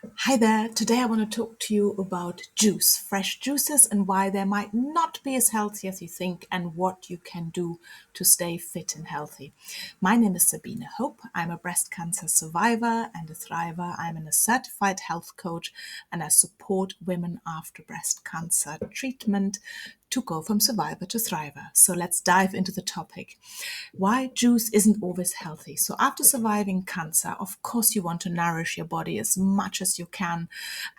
Hi there. Today I want to talk to you about juice, fresh juices, and why they might not be as healthy as you think and what you can do to stay fit and healthy. My name is Sabine Hope. I'm a breast cancer survivor and a thriver. I'm a certified health coach and I support women after breast cancer treatment to go from survivor to thriver. So let's dive into the topic. Why juice isn't always healthy. So after surviving cancer, of course you want to nourish your body as much as you can.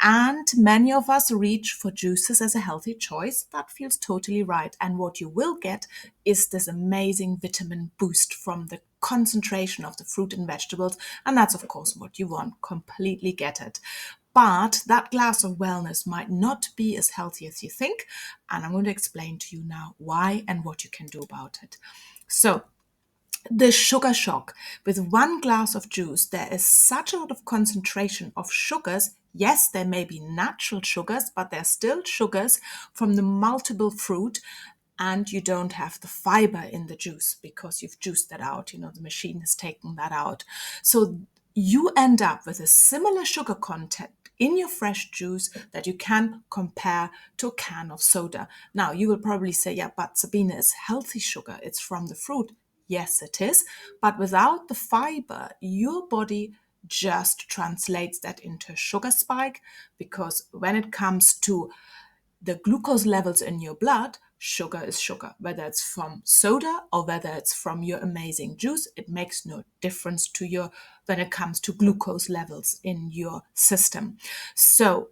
And many of us reach for juices as a healthy choice. That feels totally right. And what you will get is this amazing vitamin boost from the concentration of the fruit and vegetables. And that's of course what you want. Completely get it. But that glass of wellness might not be as healthy as you think. And I'm going to explain to you now why and what you can do about it. So, the sugar shock. With one glass of juice, there is such a lot of concentration of sugars. Yes, there may be natural sugars, but they're still sugars from the multiple fruit. And you don't have the fiber in the juice because you've juiced that out. The machine has taken that out. So you end up with a similar sugar content in your fresh juice that you can compare to a can of soda. Now, you will probably say, yeah, but Sabine, is healthy sugar. It's from the fruit. Yes, it is. But without the fiber, your body just translates that into a sugar spike because when it comes to the glucose levels in your blood, sugar is sugar. Whether it's from soda or whether it's from your amazing juice, it makes no difference to your when it comes to glucose levels in your system. So,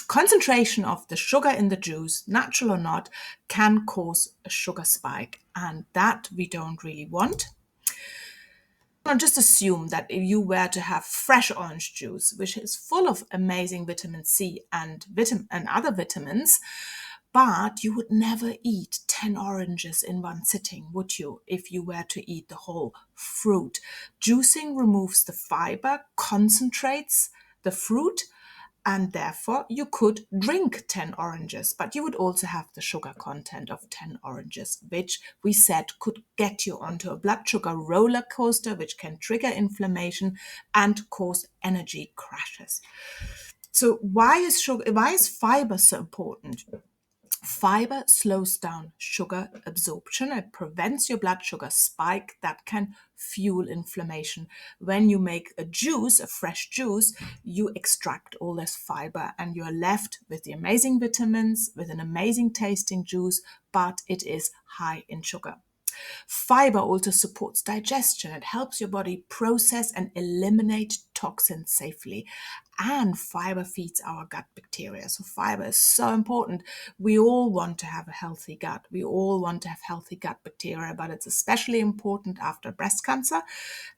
concentration of the sugar in the juice, natural or not, can cause a sugar spike, and that we don't really want. Now, just assume that if you were to have fresh orange juice, which is full of amazing vitamin C and other vitamins, but you would never eat 10 oranges in one sitting, would you, if you were to eat the whole fruit? Juicing removes the fiber, concentrates the fruit, and therefore you could drink 10 oranges, but you would also have the sugar content of 10 oranges, which we said could get you onto a blood sugar roller coaster, which can trigger inflammation and cause energy crashes. So why is fiber so important? Fiber slows down sugar absorption. It prevents your blood sugar spike that can fuel inflammation. When you make a juice, a fresh juice, you extract all this fiber and you're left with the amazing vitamins, with an amazing tasting juice, but it is high in sugar. Fiber also supports digestion. It helps your body process and eliminate toxins safely. And fiber feeds our gut bacteria. So fiber is so important. We all want to have a healthy gut. We all want to have healthy gut bacteria, but it's especially important after breast cancer.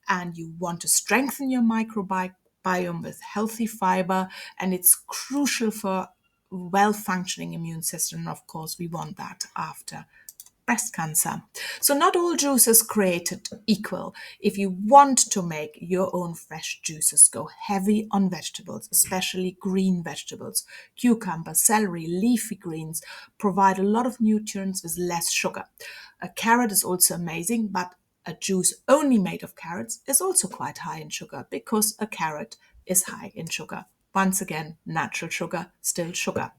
And you want to strengthen your microbiome with healthy fiber. And it's crucial for well-functioning immune system. And of course, we want that after breast cancer. So not all juice is created equal. If you want to make your own fresh juices, go heavy on vegetables, especially green vegetables. Cucumber, celery, leafy greens provide a lot of nutrients with less sugar. A carrot is also amazing, but a juice only made of carrots is also quite high in sugar because a carrot is high in sugar. Once again, natural sugar, still sugar.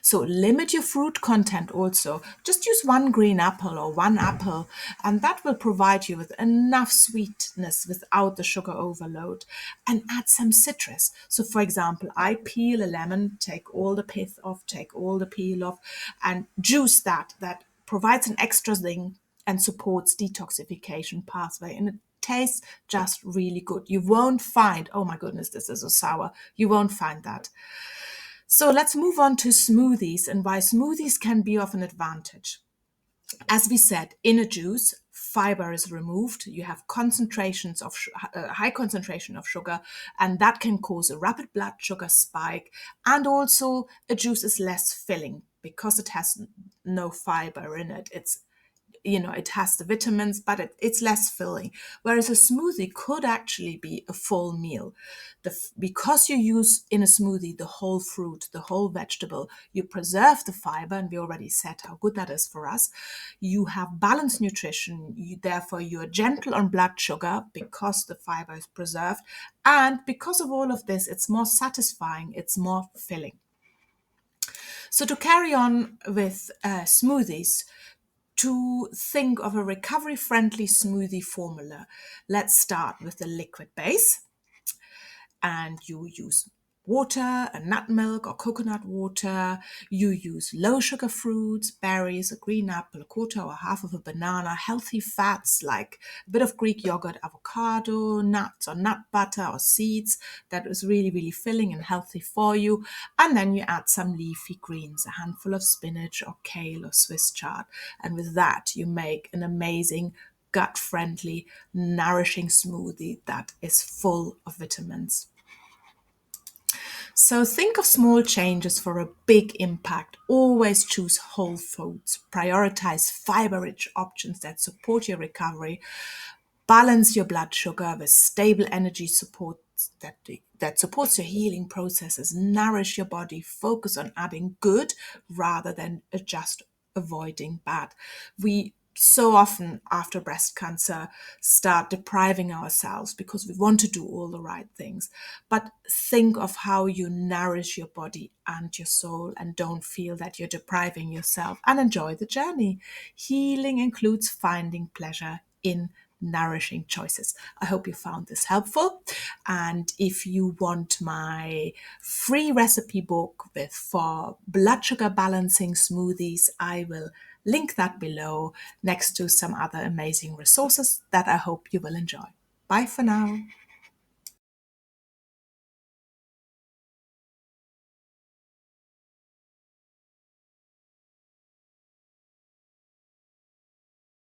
So limit your fruit content also. Just use one green apple or one apple, and that will provide you with enough sweetness without the sugar overload. And add some citrus. So, for example, I peel a lemon, take all the pith off, take all the peel off, and juice that. That provides an extra zing and supports detoxification pathway. And it tastes just really good. You won't find, oh my goodness, this is a sour. You won't find that. So let's move on to smoothies and why smoothies can be of an advantage. As we said, in a juice, fiber is removed. You have concentrations of high concentration of sugar, and that can cause a rapid blood sugar spike. And also, a juice is less filling because it has no fiber in it. It's it has the vitamins, but it's less filling. Whereas a smoothie could actually be a full meal. Because you use in a smoothie the whole fruit, the whole vegetable, you preserve the fiber, and we already said how good that is for us. You have balanced nutrition, therefore you're gentle on blood sugar because the fiber is preserved. And because of all of this, it's more satisfying, it's more filling. So to carry on with smoothies, to think of a recovery-friendly smoothie formula, let's start with the liquid base. And you use water, a nut milk or coconut water. You use low sugar fruits, berries, a green apple, a quarter or half of a banana, healthy fats like a bit of Greek yogurt, avocado, nuts or nut butter or seeds. That is really, really filling and healthy for you. And then you add some leafy greens, a handful of spinach or kale or Swiss chard. And with that, you make an amazing gut-friendly, nourishing smoothie that is full of vitamins. So think of small changes for a big impact. Always choose whole foods. Prioritize fiber-rich options that support your recovery. Balance your blood sugar with stable energy support that supports your healing processes. Nourish your body. Focus on adding good rather than just avoiding bad. We so often after breast cancer start depriving ourselves because we want to do all the right things. But think of how you nourish your body and your soul, and don't feel that you're depriving yourself, and enjoy the journey. Healing includes finding pleasure in nourishing choices. I hope you found this helpful. And if you want my free recipe book with for blood sugar balancing smoothies, I will link that below next to some other amazing resources that I hope you will enjoy. Bye for now.